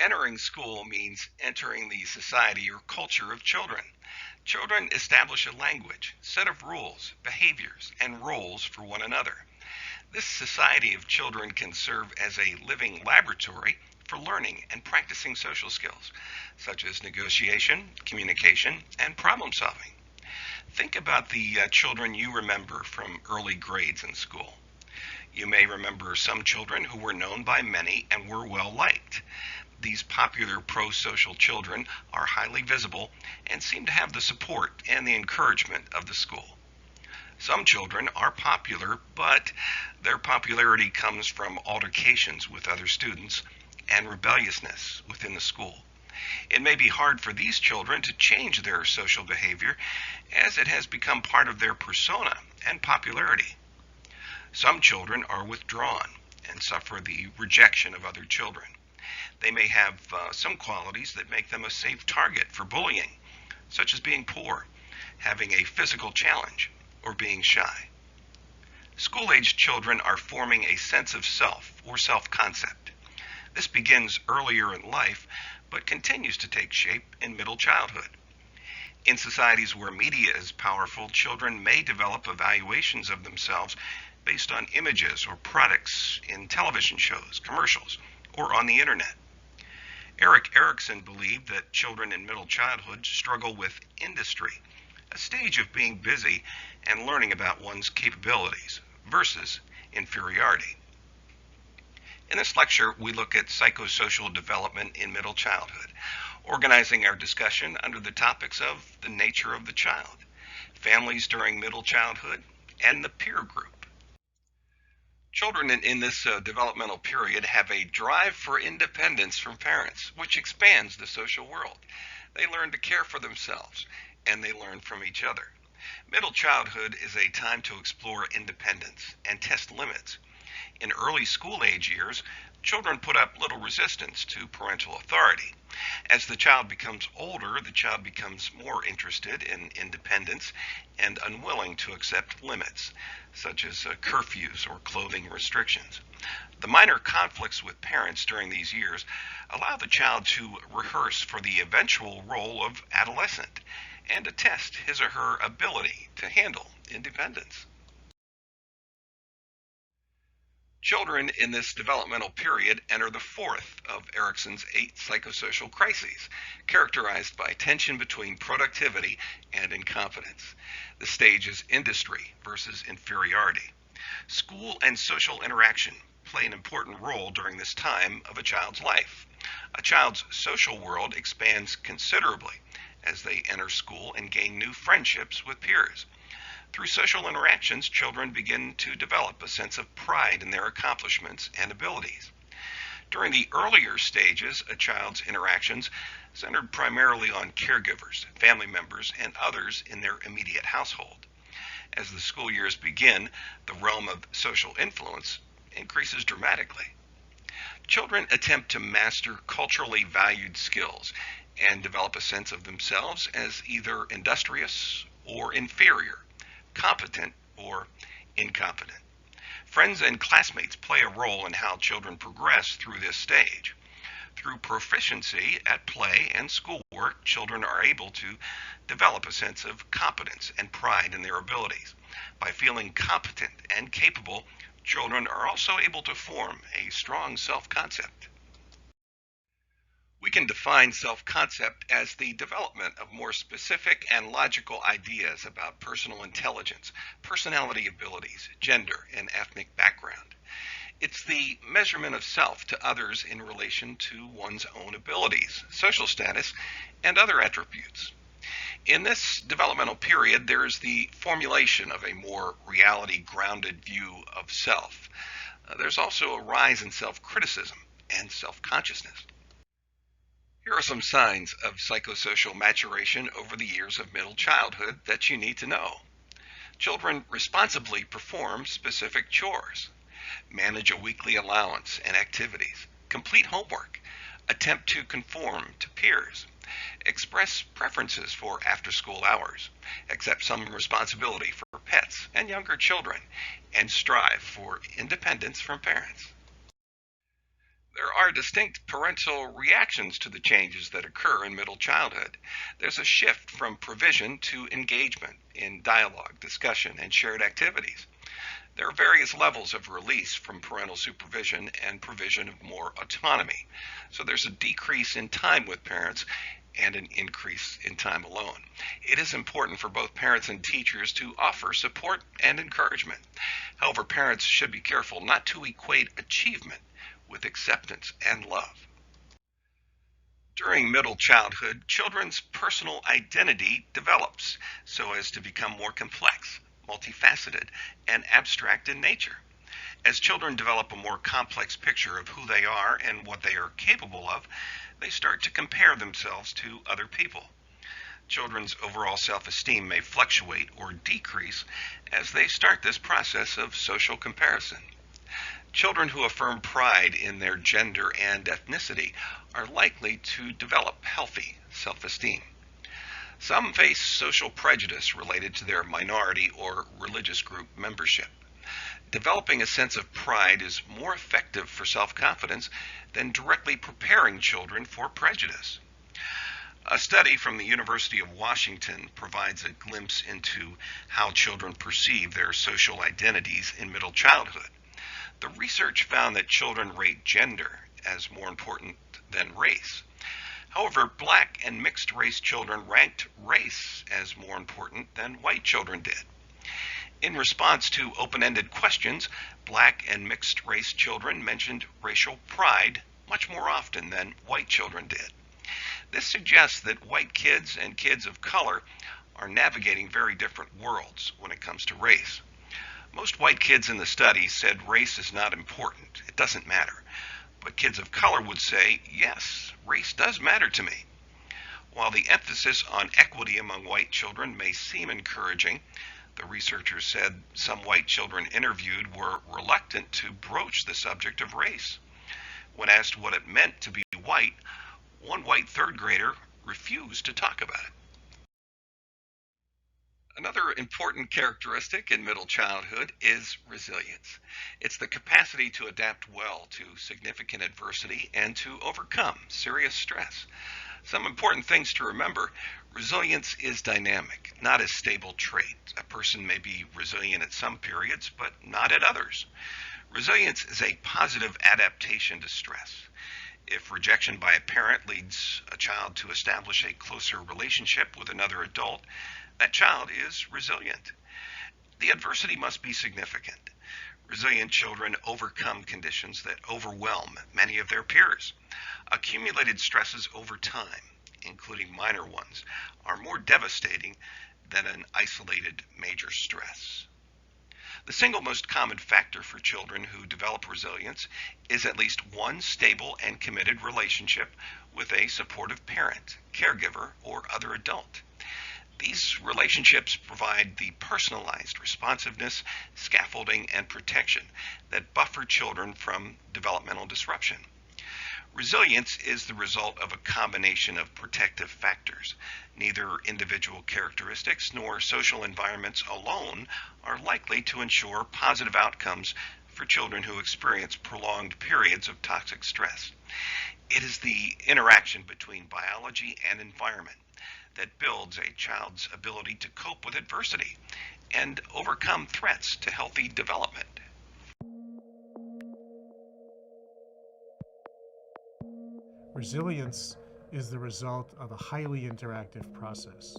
Entering school means entering the society or culture of children. Children establish a language, set of rules, behaviors, and roles for one another. This society of children can serve as a living laboratory for learning and practicing social skills, such as negotiation, communication, and problem solving. Think about the children you remember from early grades in school. You may remember some children who were known by many and were well liked. These popular pro-social children are highly visible and seem to have the support and the encouragement of the school. Some children are popular, but their popularity comes from altercations with other students and rebelliousness within the school. It may be hard for these children to change their social behavior as it has become part of their persona and popularity. Some children are withdrawn and suffer the rejection of other children. They may have some qualities that make them a safe target for bullying, such as being poor, having a physical challenge, or being shy. School-aged children are forming a sense of self or self-concept. This begins earlier in life, but continues to take shape in middle childhood. In societies where media is powerful, children may develop evaluations of themselves based on images or products in television shows, commercials, or on the internet. Erik Erikson believed that children in middle childhood struggle with industry, a stage of being busy and learning about one's capabilities, versus inferiority. In this lecture, we look at psychosocial development in middle childhood, organizing our discussion under the topics of the nature of the child, families during middle childhood, and the peer group. Children in this developmental period have a drive for independence from parents, which expands the social world. They learn to care for themselves, and they learn from each other. Middle childhood is a time to explore independence and test limits. In early school-age years, children put up little resistance to parental authority. As the child becomes older, the child becomes more interested in independence and unwilling to accept limits, such as curfews or clothing restrictions. The minor conflicts with parents during these years allow the child to rehearse for the eventual role of adolescent and to test his or her ability to handle independence. Children in this developmental period enter the fourth of Erikson's 8 psychosocial crises, characterized by tension between productivity and incompetence. The stage is industry versus inferiority. School and social interaction play an important role during this time of a child's life. A child's social world expands considerably as they enter school and gain new friendships with peers. Through social interactions, children begin to develop a sense of pride in their accomplishments and abilities. During the earlier stages, a child's interactions centered primarily on caregivers, family members, and others in their immediate household. As the school years begin, the realm of social influence increases dramatically. Children attempt to master culturally valued skills and develop a sense of themselves as either industrious or inferior, competent or incompetent. Friends and classmates play a role in how children progress through this stage. Through proficiency at play and schoolwork, children are able to develop a sense of competence and pride in their abilities. By feeling competent and capable, children are also able to form a strong self-concept. We can define self-concept as the development of more specific and logical ideas about personal intelligence, personality abilities, gender, and ethnic background. It's the measurement of self to others in relation to one's own abilities, social status, and other attributes. In this developmental period, there is the formulation of a more reality-grounded view of self. There's also a rise in self-criticism and self-consciousness. Here are some signs of psychosocial maturation over the years of middle childhood that you need to know. Children responsibly perform specific chores, manage a weekly allowance and activities, complete homework, attempt to conform to peers, express preferences for after-school hours, accept some responsibility for pets and younger children, and strive for independence from parents. There are distinct parental reactions to the changes that occur in middle childhood. There's a shift from provision to engagement in dialogue, discussion, and shared activities. There are various levels of release from parental supervision and provision of more autonomy. So there's a decrease in time with parents and an increase in time alone. It is important for both parents and teachers to offer support and encouragement. However, parents should be careful not to equate achievement with acceptance and love. During middle childhood, children's personal identity develops so as to become more complex, multifaceted, and abstract in nature. As children develop a more complex picture of who they are and what they are capable of, they start to compare themselves to other people. Children's overall self-esteem may fluctuate or decrease as they start this process of social comparison. Children who affirm pride in their gender and ethnicity are likely to develop healthy self-esteem. Some face social prejudice related to their minority or religious group membership. Developing a sense of pride is more effective for self-confidence than directly preparing children for prejudice. A study from the University of Washington provides a glimpse into how children perceive their social identities in middle childhood. The research found that children rate gender as more important than race. However, black and mixed race children ranked race as more important than white children did. In response to open-ended questions, black and mixed race children mentioned racial pride much more often than white children did. This suggests that white kids and kids of color are navigating very different worlds when it comes to race. Most white kids in the study said race is not important, it doesn't matter. But kids of color would say, yes, race does matter to me. While the emphasis on equity among white children may seem encouraging, the researchers said some white children interviewed were reluctant to broach the subject of race. When asked what it meant to be white, one white third grader refused to talk about it. Another important characteristic in middle childhood is resilience. It's the capacity to adapt well to significant adversity and to overcome serious stress. Some important things to remember: resilience is dynamic, not a stable trait. A person may be resilient at some periods, but not at others. Resilience is a positive adaptation to stress. If rejection by a parent leads a child to establish a closer relationship with another adult, that child is resilient. The adversity must be significant. Resilient children overcome conditions that overwhelm many of their peers. Accumulated stresses over time, including minor ones, are more devastating than an isolated major stress. The single most common factor for children who develop resilience is at least one stable and committed relationship with a supportive parent, caregiver, or other adult. These relationships provide the personalized responsiveness, scaffolding, and protection that buffer children from developmental disruption. Resilience is the result of a combination of protective factors. Neither individual characteristics nor social environments alone are likely to ensure positive outcomes for children who experience prolonged periods of toxic stress. It is the interaction between biology and environment that builds a child's ability to cope with adversity and overcome threats to healthy development. Resilience is the result of a highly interactive process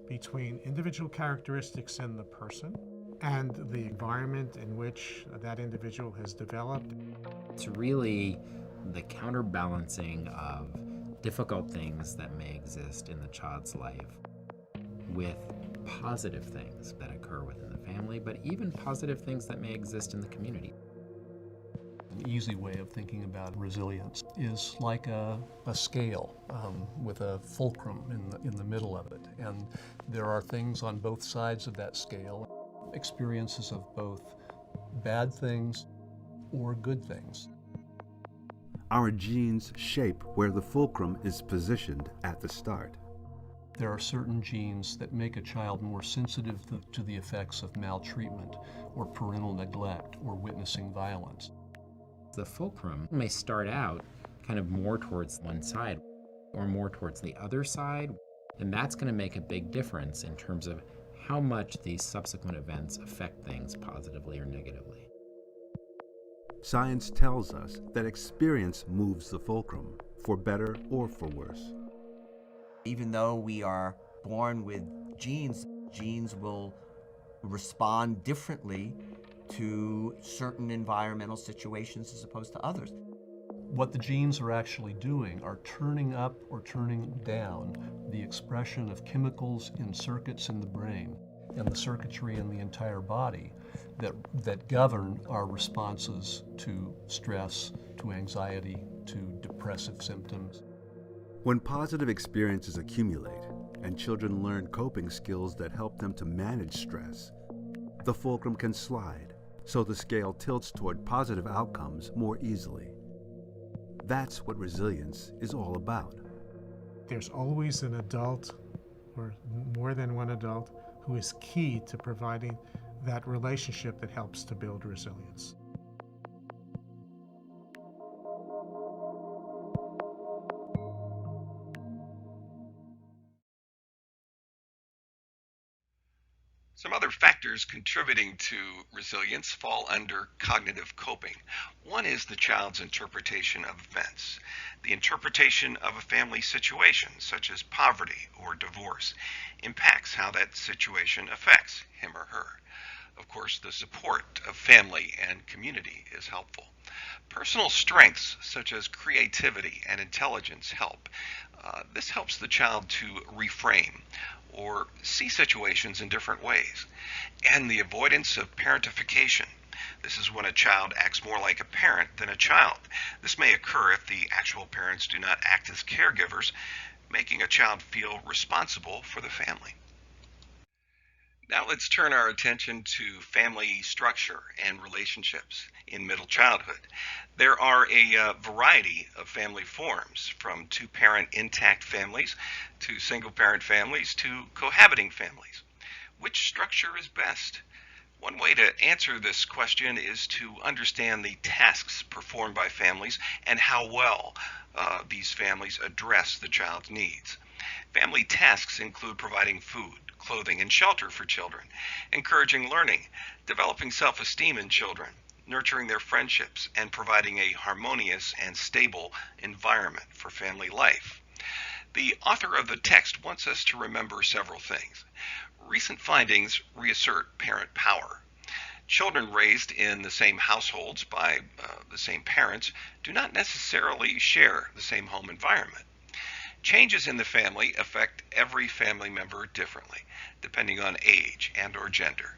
between individual characteristics in the person and the environment in which that individual has developed. It's really the counterbalancing of difficult things that may exist in the child's life with positive things that occur within the family, but even positive things that may exist in the community. An easy way of thinking about resilience is like a scale with a fulcrum in the middle of it. And there are things on both sides of that scale, experiences of both bad things or good things. Our genes shape where the fulcrum is positioned at the start. There are certain genes that make a child more sensitive to the effects of maltreatment or parental neglect or witnessing violence. The fulcrum may start out kind of more towards one side or more towards the other side, and that's going to make a big difference in terms of how much these subsequent events affect things positively or negatively. Science tells us that experience moves the fulcrum, for better or for worse. Even though we are born with genes, genes will respond differently to certain environmental situations as opposed to others. What the genes are actually doing are turning up or turning down the expression of chemicals in circuits in the brain and the circuitry in the entire body that govern our responses to stress, to anxiety, to depressive symptoms. When positive experiences accumulate and children learn coping skills that help them to manage stress, the fulcrum can slide, so the scale tilts toward positive outcomes more easily. That's what resilience is all about. There's always an adult, or more than one adult, who is key to providing that relationship that helps to build resilience. Some other factors contributing to resilience fall under cognitive coping. One is the child's interpretation of events. The interpretation of a family situation, such as poverty or divorce, impacts how that situation affects him or her. Of course, the support of family and community is helpful. Personal strengths such as creativity and intelligence help. This helps the child to reframe or see situations in different ways. And the avoidance of parentification. This is when a child acts more like a parent than a child. This may occur if the actual parents do not act as caregivers, making a child feel responsible for the family. Now let's turn our attention to family structure and relationships in middle childhood. There are a variety of family forms, from two-parent intact families to single-parent families to cohabiting families. Which structure is best? One way to answer this question is to understand the tasks performed by families and how well these families address the child's needs. Family tasks include providing food, clothing, and shelter for children, encouraging learning, developing self-esteem in children, nurturing their friendships, and providing a harmonious and stable environment for family life. The author of the text wants us to remember several things. Recent findings reassert parent power. Children raised in the same households by the same parents do not necessarily share the same home environment. Changes in the family affect every family member differently, depending on age and or gender.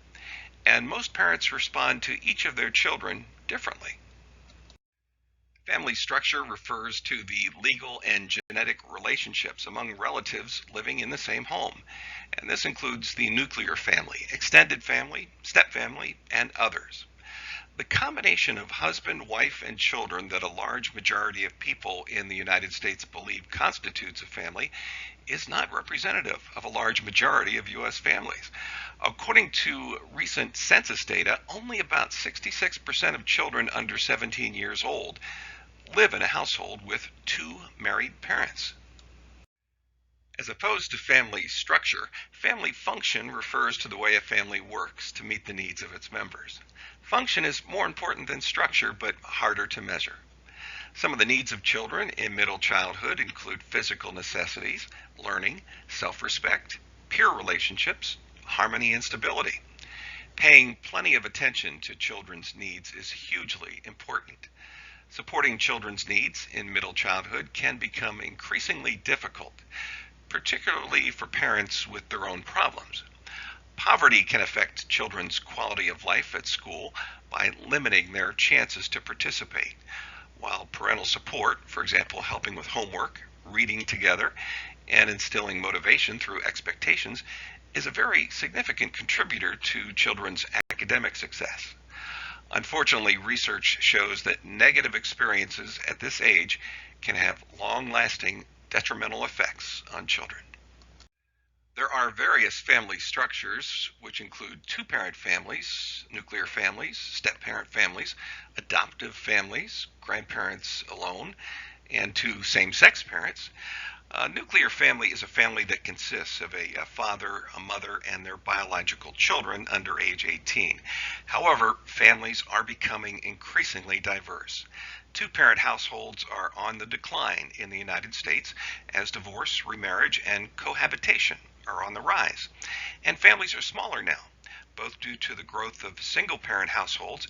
And most parents respond to each of their children differently. Family structure refers to the legal and genetic relationships among relatives living in the same home. And this includes the nuclear family, extended family, stepfamily, and others. The combination of husband, wife, and children that a large majority of people in the United States believe constitutes a family is not representative of a large majority of U.S. families. According to recent census data, only about 66% of children under 17 years old live in a household with two married parents. As opposed to family structure, family function refers to the way a family works to meet the needs of its members. Function is more important than structure, but harder to measure. Some of the needs of children in middle childhood include physical necessities, learning, self-respect, peer relationships, harmony, and stability. Paying plenty of attention to children's needs is hugely important. Supporting children's needs in middle childhood can become increasingly difficult, particularly for parents with their own problems. Poverty can affect children's quality of life at school by limiting their chances to participate, while parental support, for example, helping with homework, reading together, and instilling motivation through expectations, is a very significant contributor to children's academic success. Unfortunately, research shows that negative experiences at this age can have long-lasting detrimental effects on children. There are various family structures, which include two-parent families, nuclear families, step-parent families, adoptive families, grandparents alone, and two same-sex parents. A nuclear family is a family that consists of a father, a mother, and their biological children under age 18. However, families are becoming increasingly diverse. Two-parent households are on the decline in the United States as divorce, remarriage, and cohabitation are on the rise. And families are smaller now, both due to the growth of single-parent households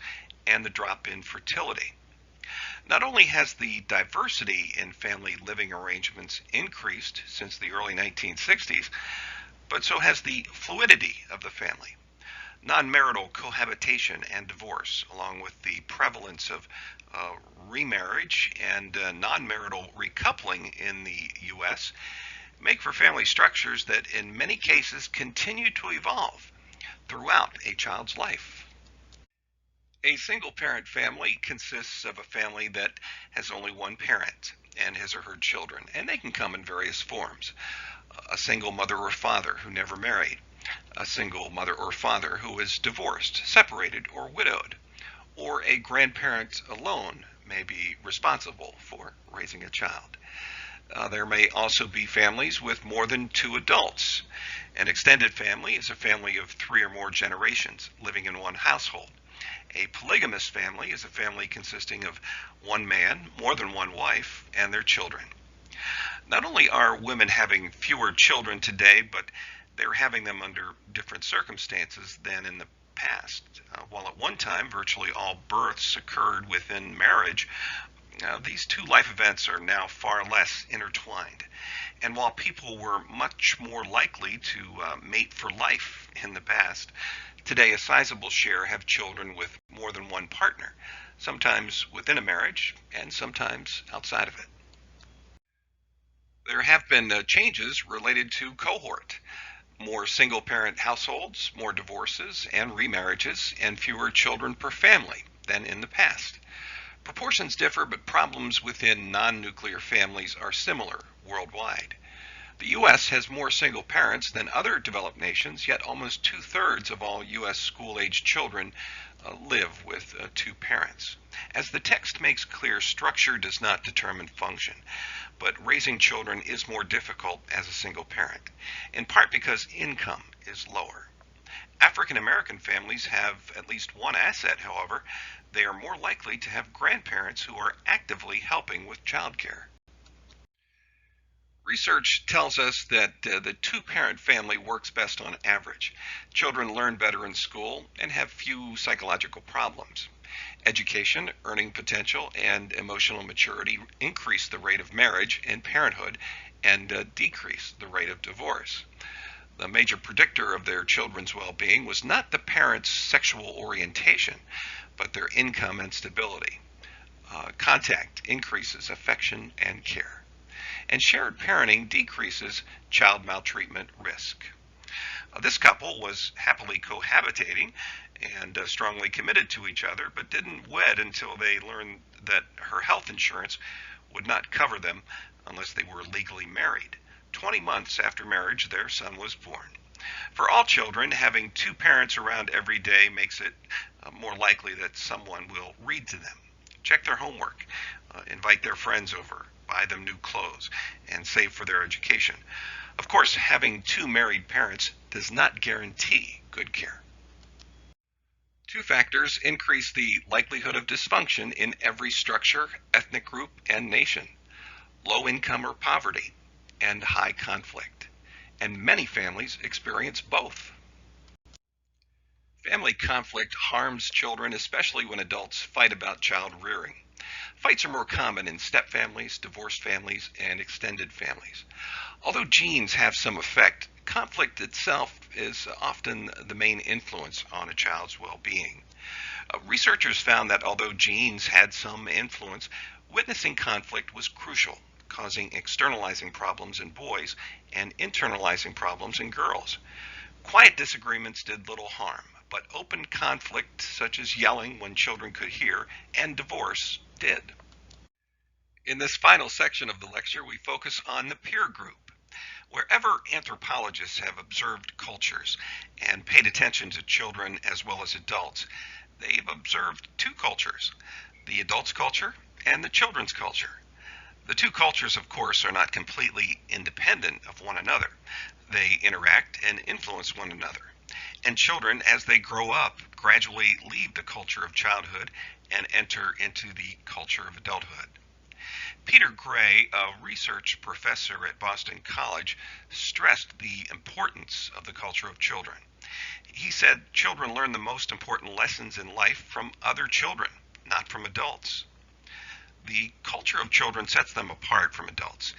and the drop in fertility. Not only has the diversity in family living arrangements increased since the early 1960s, but so has the fluidity of the family. Non-marital cohabitation and divorce, along with the prevalence of remarriage and non-marital recoupling in the U.S., make for family structures that in many cases continue to evolve throughout a child's life. A single-parent family consists of a family that has only one parent and his or her children, and they can come in various forms. A single mother or father who never married, a single mother or father who is divorced, separated, or widowed, or a grandparent alone may be responsible for raising a child. There may also be families with more than two adults. An extended family is a family of three or more generations living in one household. A polygamous family is a family consisting of one man, more than one wife, and their children. Not only are women having fewer children today, but they're having them under different circumstances than in the past. While at one time virtually all births occurred within marriage, these two life events are now far less intertwined. And while people were much more likely to mate for life in the past, today a sizable share have children with more than one partner, sometimes within a marriage and sometimes outside of it. There have been changes related to cohort. More single-parent households, more divorces and remarriages, and fewer children per family than in the past. Proportions differ, but problems within non-nuclear families are similar worldwide. The U.S. has more single parents than other developed nations, yet almost two-thirds of all U.S. school-age children live with two parents. As the text makes clear, structure does not determine function, but raising children is more difficult as a single parent, in part because income is lower. African American families have at least one asset, however. They are more likely to have grandparents who are actively helping with childcare. Research tells us that the two-parent family works best on average. Children learn better in school and have few psychological problems. Education, earning potential, and emotional maturity increase the rate of marriage and parenthood and decrease the rate of divorce. The major predictor of their children's well-being was not the parents' sexual orientation, but their income and stability. Contact increases affection and care. And shared parenting decreases child maltreatment risk. This couple was happily cohabitating and strongly committed to each other, but didn't wed until they learned that her health insurance would not cover them unless they were legally married. 20 months after marriage, their son was born. For all children, having two parents around every day makes it more likely that someone will read to them, check their homework, invite their friends over, buy them new clothes, and save for their education. Of course, having two married parents does not guarantee good care. Two factors increase the likelihood of dysfunction in every structure, ethnic group, and nation: low income or poverty, and high conflict. And many families experience both. Family conflict harms children, especially when adults fight about child rearing. Fights are more common in step families, divorced families, and extended families. Although genes have some effect, conflict itself is often the main influence on a child's well-being. Researchers found that although genes had some influence, witnessing conflict was crucial, causing externalizing problems in boys and internalizing problems in girls. Quiet disagreements did little harm, but open conflict, such as yelling when children could hear, and divorce did. In this final section of the lecture, we focus on the peer group. Wherever anthropologists have observed cultures and paid attention to children as well as adults, they've observed two cultures, the adults' culture and the children's culture. The two cultures, of course, are not completely independent of one another. They interact and influence one another. And children, as they grow up, gradually leave the culture of childhood and enter into the culture of adulthood. Peter Gray, a research professor at Boston College, stressed the importance of the culture of children. He said children learn the most important lessons in life from other children, not from adults. The culture of children sets them apart from adults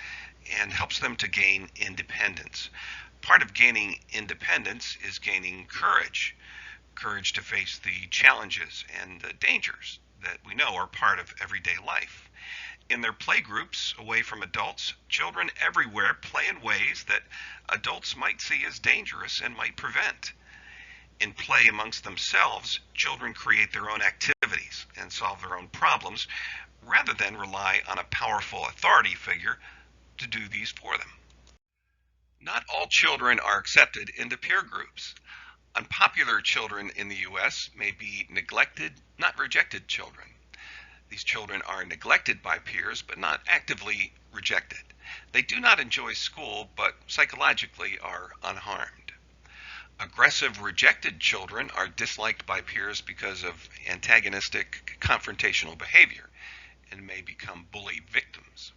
and helps them to gain independence. Part of gaining independence is gaining courage, courage to face the challenges and the dangers that we know are part of everyday life. In their play groups, away from adults, children everywhere play in ways that adults might see as dangerous and might prevent. In play amongst themselves, children create their own activities and solve their own problems, rather than rely on a powerful authority figure to do these for them. Not all children are accepted into peer groups. Unpopular children in the U.S. may be neglected, not rejected children. These children are neglected by peers, but not actively rejected. They do not enjoy school, but psychologically are unharmed. Aggressive, rejected children are disliked by peers because of antagonistic, confrontational behavior and may become bully victims.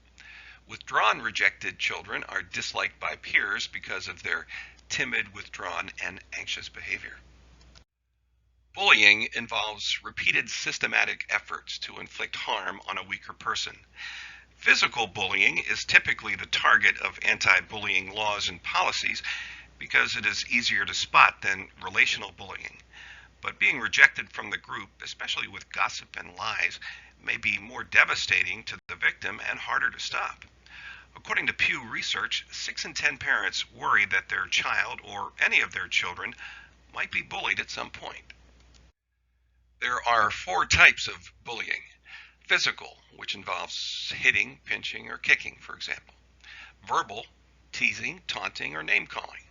Withdrawn, rejected children are disliked by peers because of their timid, withdrawn, and anxious behavior. Bullying involves repeated systematic efforts to inflict harm on a weaker person. Physical bullying is typically the target of anti-bullying laws and policies because it is easier to spot than relational bullying. But being rejected from the group, especially with gossip and lies, may be more devastating to the victim and harder to stop. According to Pew Research, 6 in 10 parents worry that their child or any of their children might be bullied at some point. There are 4 types of bullying. Physical, which involves hitting, pinching, or kicking, for example. Verbal, teasing, taunting, or name-calling.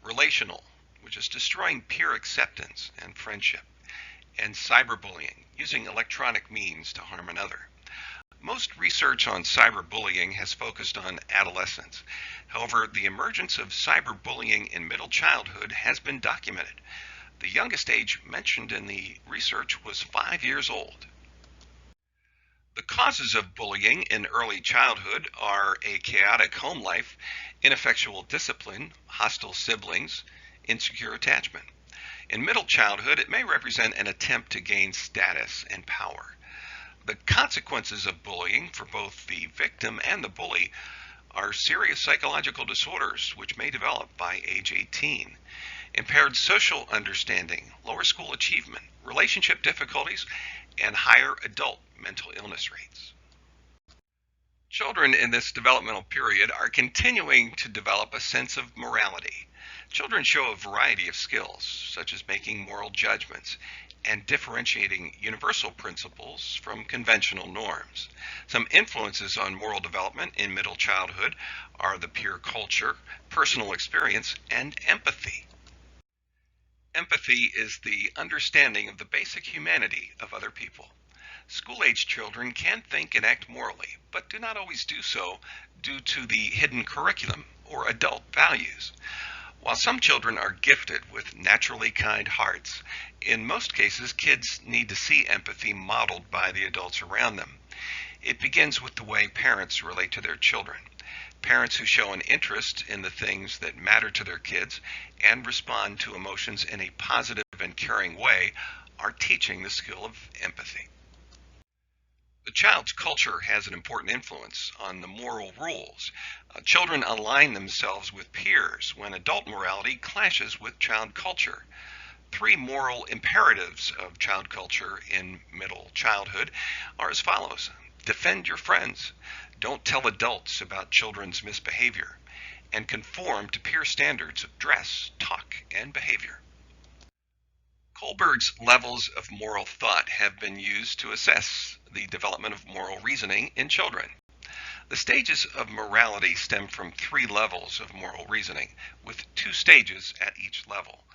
Relational, which is destroying peer acceptance and friendship. And cyberbullying, using electronic means to harm another. Most research on cyberbullying has focused on adolescents. However, the emergence of cyberbullying in middle childhood has been documented. The youngest age mentioned in the research was 5 years old. The causes of bullying in early childhood are a chaotic home life, ineffectual discipline, hostile siblings, insecure attachment. In middle childhood, it may represent an attempt to gain status and power. The consequences of bullying for both the victim and the bully are serious psychological disorders which may develop by age 18. Impaired social understanding, lower school achievement, relationship difficulties, and higher adult mental illness rates. Children in this developmental period are continuing to develop a sense of morality. Children show a variety of skills, such as making moral judgments and differentiating universal principles from conventional norms. Some influences on moral development in middle childhood are the peer culture, personal experience, and empathy. Empathy is the understanding of the basic humanity of other people. School-age children can think and act morally, but do not always do so due to the hidden curriculum or adult values. While some children are gifted with naturally kind hearts, in most cases kids need to see empathy modeled by the adults around them. It begins with the way parents relate to their children. Parents who show an interest in the things that matter to their kids and respond to emotions in a positive and caring way are teaching the skill of empathy. The child's culture has an important influence on the moral rules. Children align themselves with peers when adult morality clashes with child culture. 3 moral imperatives of child culture in middle childhood are as follows. Defend your friends. Don't tell adults about children's misbehavior. And conform to peer standards of dress, talk, and behavior. Kohlberg's levels of moral thought have been used to assess the development of moral reasoning in children. The stages of morality stem from 3 levels of moral reasoning, with 2 stages at each level.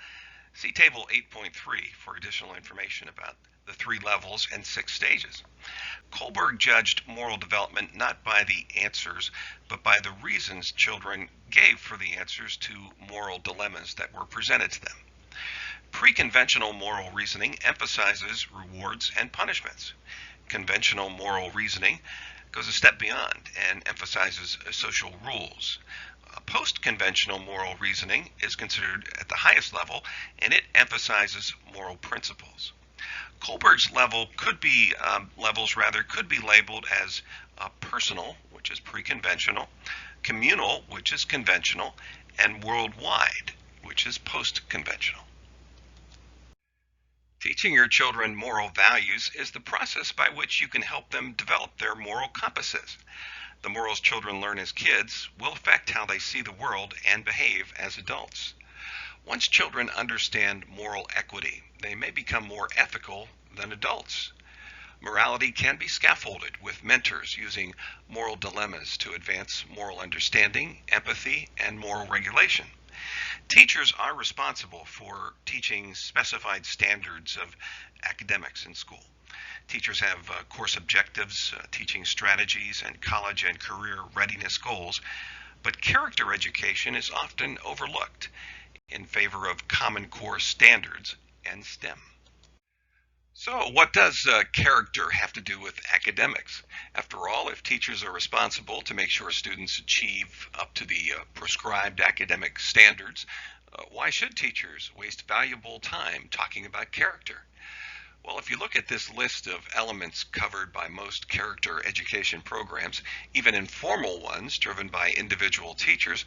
See Table 8.3 for additional information about the 3 levels and 6 stages. Kohlberg judged moral development not by the answers, but by the reasons children gave for the answers to moral dilemmas that were presented to them. Pre-conventional moral reasoning emphasizes rewards and punishments. Conventional moral reasoning goes a step beyond and emphasizes social rules. Post-conventional moral reasoning is considered at the highest level, and it emphasizes moral principles. Kohlberg's levels could be labeled as personal, which is pre-conventional, communal, which is conventional, and worldwide, which is post-conventional. Teaching your children moral values is the process by which you can help them develop their moral compasses. The morals children learn as kids will affect how they see the world and behave as adults. Once children understand moral equity, they may become more ethical than adults. Morality can be scaffolded with mentors using moral dilemmas to advance moral understanding, empathy, and moral regulation. Teachers are responsible for teaching specified standards of academics in school. Teachers have course objectives, teaching strategies, and college and career readiness goals, but character education is often overlooked in favor of Common Core standards and STEM. So what does character have to do with academics? After all, if teachers are responsible to make sure students achieve up to the prescribed academic standards, why should teachers waste valuable time talking about character? Well, if you look at this list of elements covered by most character education programs, even informal ones driven by individual teachers,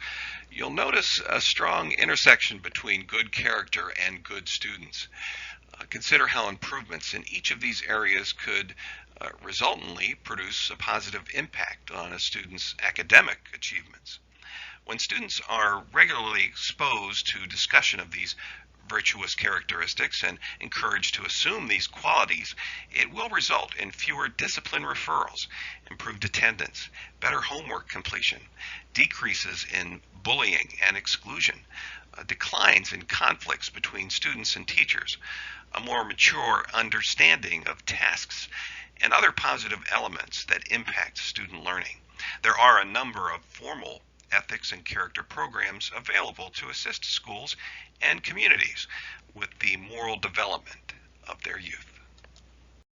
you'll notice a strong intersection between good character and good students. Consider how improvements in each of these areas could resultantly produce a positive impact on a student's academic achievements. When students are regularly exposed to discussion of these virtuous characteristics and encouraged to assume these qualities, it will result in fewer discipline referrals, improved attendance, better homework completion, decreases in bullying and exclusion, declines in conflicts between students and teachers, a more mature understanding of tasks, and other positive elements that impact student learning. There are a number of formal ethics and character programs available to assist schools and communities with the moral development of their youth.